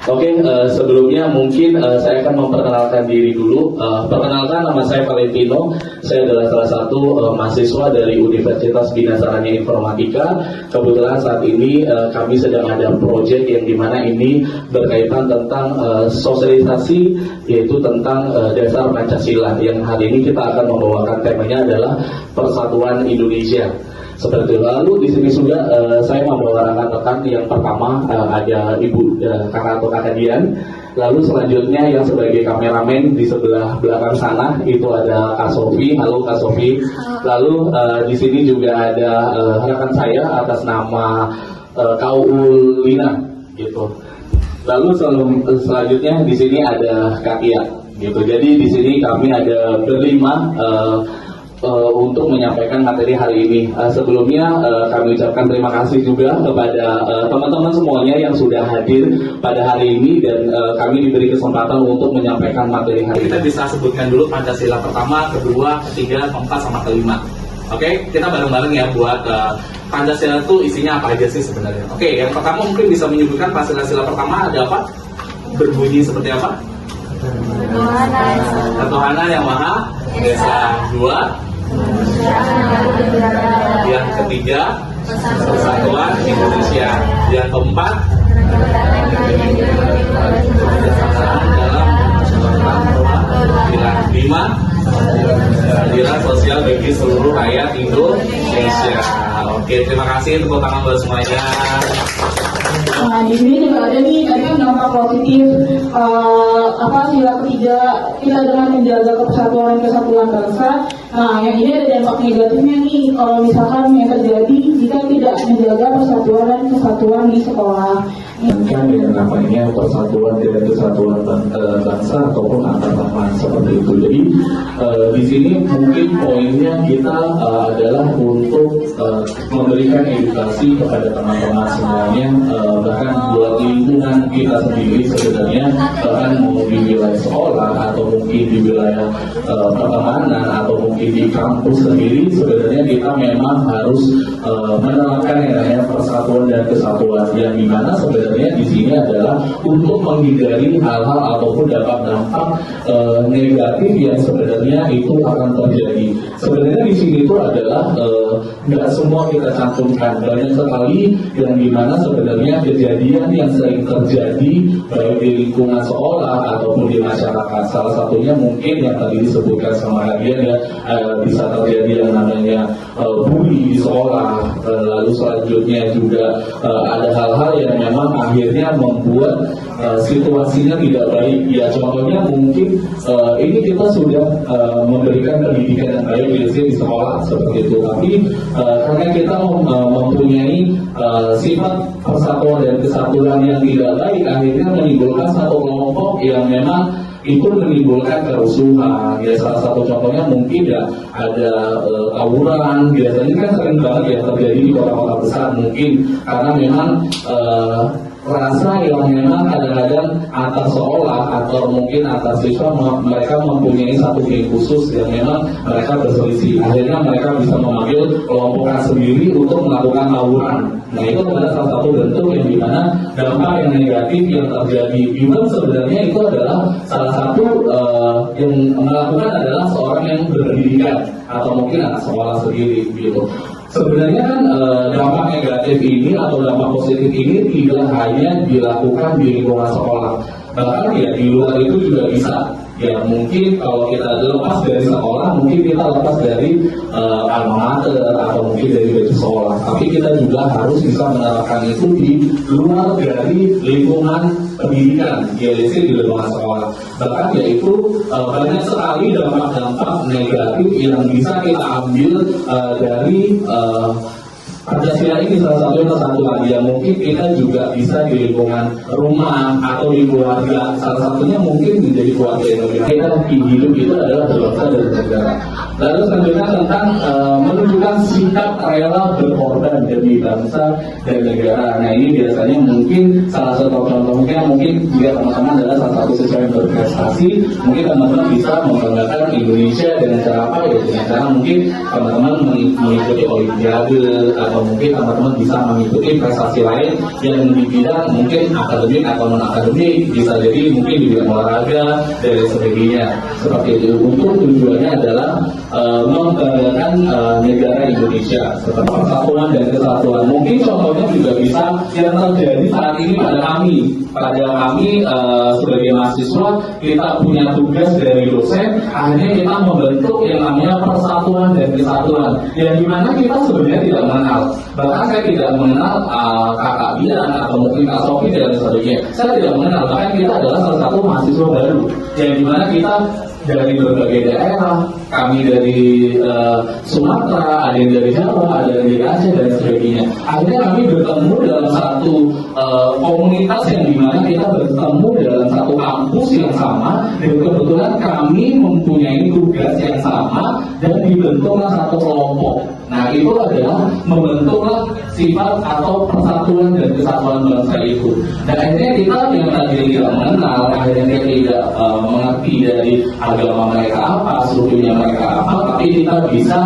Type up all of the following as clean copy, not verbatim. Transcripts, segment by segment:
Oke, sebelumnya mungkin saya akan memperkenalkan diri dulu. Perkenalkan, nama saya Valentino. Saya adalah salah satu mahasiswa dari Universitas Bina Sarana Informatika. Kebetulan saat ini kami sedang ada proyek yang dimana ini berkaitan tentang sosialisasi, yaitu tentang dasar Pancasila. Yang hari ini kita akan membawakan temanya adalah Persatuan Indonesia. Seperti itu. Lalu di sini sudah saya membawa rekan-rekan. Yang pertama ada Ibu kakak atau kakak Dian. Lalu selanjutnya yang sebagai kameramen di sebelah belakang sana itu ada Kak Sofi. Halo Kak Sofi. Lalu di sini juga ada rekan saya atas nama Kak Ulina gitu. Lalu selanjutnya di sini ada Kak Ia gitu. Jadi di sini kami ada berlima untuk menyampaikan materi hari ini. Sebelumnya kami ucapkan terima kasih juga kepada teman-teman semuanya yang sudah hadir pada hari ini dan kami diberi kesempatan untuk menyampaikan materi hari ini. Kita bisa sebutkan dulu Pancasila pertama, kedua, ketiga, keempat, sama kelima. Oke, kita bareng-bareng ya buat Pancasila itu isinya apa aja sih sebenarnya. Oke, yang pertama mungkin bisa menyebutkan Pancasila pertama ada apa? Berbunyi seperti apa? Ketuhanan yang Maha Esa. Dua, yang ketiga Persatuan Indonesia. Yang keempat dalam perwakilan. Lima, keadilan sosial bagi seluruh rakyat Indonesia. Oke, terima kasih, tepuk tangan buat semuanya. Nah, di sini juga ada nih tadi dampak positif sila ketiga kita dengan menjaga kesatuan bangsa. Nah, yang ini ada dampak negatifnya nih kalau misalkan yang terjadi jika tidak menjaga persatuan dan kesatuan di sekolah. Kan yang namanya persatuan dan kesatuan bangsa ataupun antar teman seperti itu. Jadi di sini mungkin poinnya kita adalah untuk memberikan edukasi kepada teman-teman semuanya, bahkan buat lingkungan kita sendiri sebenarnya, bahkan mau di wilayah sekolah atau mungkin di wilayah pertemanan atau mungkin di kampus sendiri, sebenarnya kita memang harus menerapkan yang namanya persatuan dan kesatuan, yang dimana sebenarnya di sini adalah untuk menghindari hal-hal ataupun dampak-dampak negatif yang sebenarnya itu akan terjadi. Sebenarnya di sini itu adalah nggak semua kita cantumkan, banyak sekali yang dimana sebenarnya kejadian yang sering terjadi baik di lingkungan sekolah ataupun di masyarakat. Salah satunya mungkin yang tadi disebutkan sama kalian ya, bisa terjadi yang namanya bully di sekolah. Lalu selanjutnya juga ada hal-hal yang memang akhirnya membuat situasinya tidak baik. Ya contohnya mungkin ini kita sudah memberikan pendidikan yang baik di sekolah seperti itu, tapi karena kita mempunyai sifat persatuan dan kesatuan yang tidak baik, akhirnya menimbulkan satu kelompok yang memang itu menimbulkan kerusuhan. Ya salah satu contohnya mungkin ya ada tawuran. Biasanya kan sering banget ya terjadi di kota-kota besar, mungkin karena memang rasa yang memang kadang-kadang antar sekolah atau mungkin antar siswa mereka mempunyai satu geng khusus yang memang mereka berselisih. Akhirnya mereka bisa memanggil kelompokan sendiri untuk melakukan tawuran. Nah itu adalah salah satu bentuk yang dimana dampak yang negatif yang terjadi. Even sebenarnya itu adalah salah satu yang melakukan adalah seorang yang berpendidikan atau mungkin anak sekolah sendiri gitu. Sebenarnya kan dampak negatif ini atau dampak positif ini tidak hanya dilakukan di lingkungan sekolah, bahkan ya di luar itu juga bisa. Ya mungkin kalau kita lepas dari sekolah, mungkin kita lepas dari alma mater atau mungkin dari baju sekolah, tapi kita juga harus bisa menerapkan itu di luar dari lingkungan pendidikan, yaitu di lingkungan sekolah. Bahkan yaitu banyak sekali dampak-dampak negatif yang bisa kita ambil dari Pancasila ini. Salah satu lagi yang mungkin kita juga bisa di lingkungan rumah atau di keluarga. Salah satunya mungkin menjadi keluarga Indonesia. Kita hidup itu adalah berbangsa dan bernegara. Lalu selanjutnya tentang menunjukkan sikap rela berkorban demi bangsa dan negara. Nah ini biasanya mungkin salah satu contohnya mungkin jika teman-teman adalah salah satu siswa yang berprestasi, mungkin teman-teman bisa membanggakan Indonesia dengan cara apa ya? Dengan cara mungkin teman-teman mengikuti olimpiade atau atau mungkin teman-teman bisa mengikuti prestasi lain yang di bidang mungkin akademik atau non akademik, bisa jadi mungkin di bidang olahraga dan lain sebagainya. Seperti itu, untuk tujuannya adalah membanggakan negara Indonesia seperti persatuan dan kesatuan. Mungkin contohnya juga bisa yang terjadi saat ini pada kami sebagai mahasiswa, kita punya tugas dari dosen, akhirnya kita membentuk yang namanya persatuan dan kesatuan, yang dimana kita sebenarnya tidak mengenal. Bahkan saya tidak mengenal kakak Bian atau mungkin Kak Sofi dan sebagainya. Saya tidak mengenal, bahkan kita adalah salah satu mahasiswa baru, yang dimana kita dari berbagai daerah, kami dari Sumatera, ada yang dari Jawa, ada yang dari Aceh dan sebagainya. Akhirnya kami bertemu dalam satu komunitas yang dimana kita bertemu dalam satu kampus yang sama, dan kebetulan kami mempunyai tugas yang sama dan dibentuklah satu kelompok. Nah, itu adalah membentuklah sifat atau persatuan dan kesatuan bangsa itu. Dan akhirnya kita yang tadi tidak mengenal, akhirnya kita tidak mengerti dari agama mereka apa, sukunya mereka apa, tapi kita bisa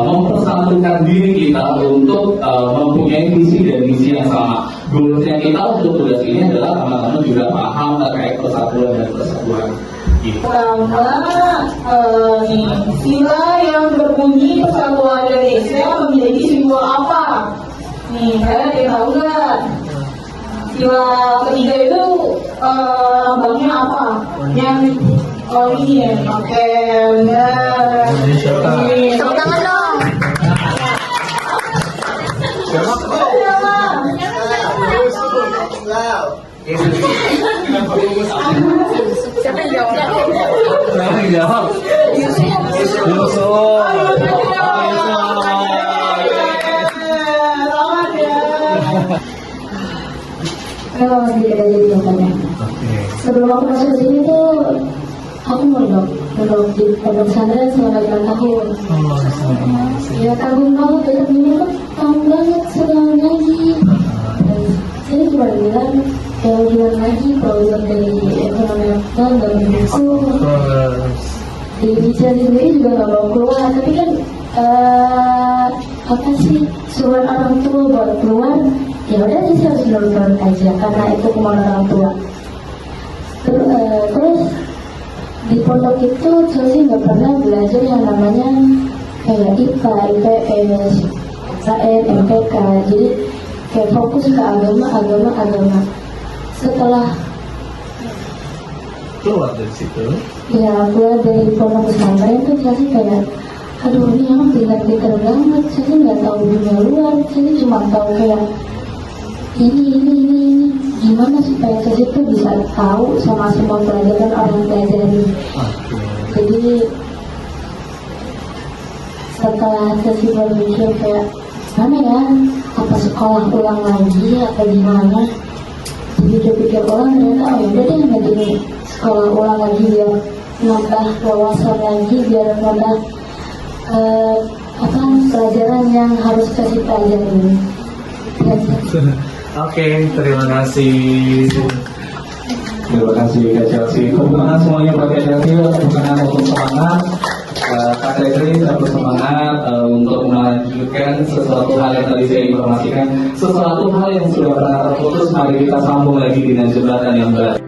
mempersatukan diri kita untuk mempunyai visi dan misi yang sama. Goalsnya kita untuk tugas ini adalah teman-teman juga paham terkait persatuan dan kesatuan. Pertama, sila yang berbunyi Persatuan Indonesia memiliki simbol apa? Nih, saya tidak tahu nggak? Sila ketiga itu lambangnya apa? Yang ini ya, oke, benar. Tepuk tangan dong. Siapa yang jawab? Siapa yang jawab? Yusuf. Kalau sedikit aja jawabannya. Sebelum aku masuk ke sini tuh, aku mondok di pondok pesantren selama 8 tahun. Ya kagum banget, tetap minum tahun banget sedang ngaji. Dan saya cuma bilang, ya gimana lagi kalau lihat dari ekonomi dan buku. Di bicara sendiri juga nggak mau keluar, tapi kan apa sih suruhan orang tua buat keluar, ya udah sih harus nurut aja karena itu kemauan orang tua. Terus di pondok itu Chelsea nggak pernah belajar yang namanya kayak IPA, IPS, KM, MPK, jadi kayak fokus ke agama. Setelah Keluar dari situ. ya keluar dari pondok pesantren tuh Chelsea kayak, aduh ini yang pintar-pintar banget, saya nggak tahu dunia luar, saya cuma tahu kayak ini gimana supaya saya itu bisa tahu sama semua pelajaran orang pelajari. Jadi setelah saya berpikir kayak mana ya, apa sekolah ulang lagi atau gimana, jadi berpikir ulang ternyata oh yaudah deh jadi sekolah ulang lagi biar nambah wawasan lagi, biar nambah pelajaran yang harus kasih pelajaran. Oke, terima kasih. Terima kasih Kak Chelsea. Kemudian semuanya buat Kak Chelsea, bukan untuk semangat. Kak Chelsea tetap bersemangat untuk melanjutkan sesuatu hal yang tadi saya informasikan, sesuatu hal yang sudah pernah terputus. Mari kita sambung lagi dengan jembatan yang baru.